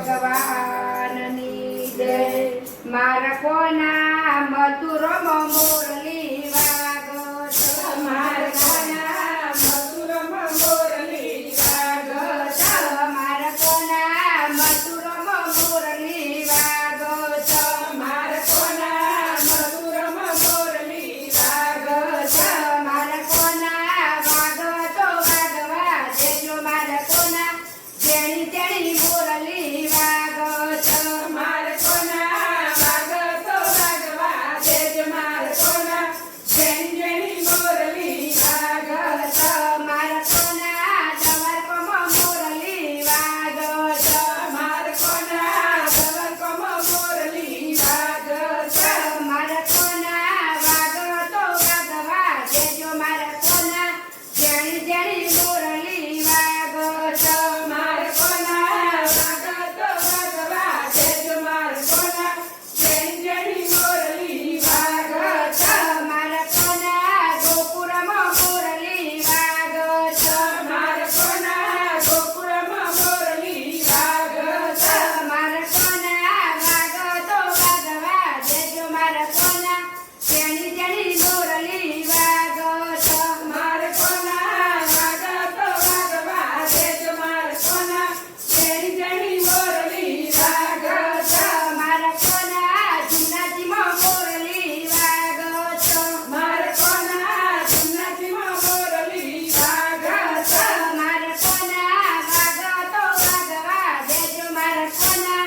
ભગવાનની જય મારા કોના મધુરમ મુરલી વાગત મારા કોના મધુરમ મુરલી વાગત મારા કોના મધુરમ મુરલી વાગત મારા કોના મધુરમ મુરલી વાગત મારા કોના વાગતો વાગવા દેજો મારા કોના જેણી તેણી મુરલી વાગત મારા કોના વાગતો વાગવા દેજો મારા કોના જેણી જેણી મુરલી વાગત મારા કોના દવરકમ મુરલી વાગત મારા કોના દવરકમ મુરલી વાગત મારા કોના વાગતો વાગવા દેજો મારા કોના જેણી જેણી મુરલી વાગત મારા કોના વાગતો વાગવા દેજો મારા કોના જેણી જેણી મુરલી વાગત મારા કોના ગોકુરમ મુરલી વાગત મારા કોના ગોકુરમ મુરલી વાગત મારા કોના વાગતો વાગવા દેજો મારા કોના જેણી જેણી મુરલી વાગત મારા કોના વાગતો વાગવા દેજો મારા કોના જેણી જેણી મુરલી વાગત મારા કોના જુનાજીમાં મુરલી વાગત મારા કોના જુનાજીમાં મુરલી વાગત મારા કોના વાગતો વાગવા દેજો મારા કોના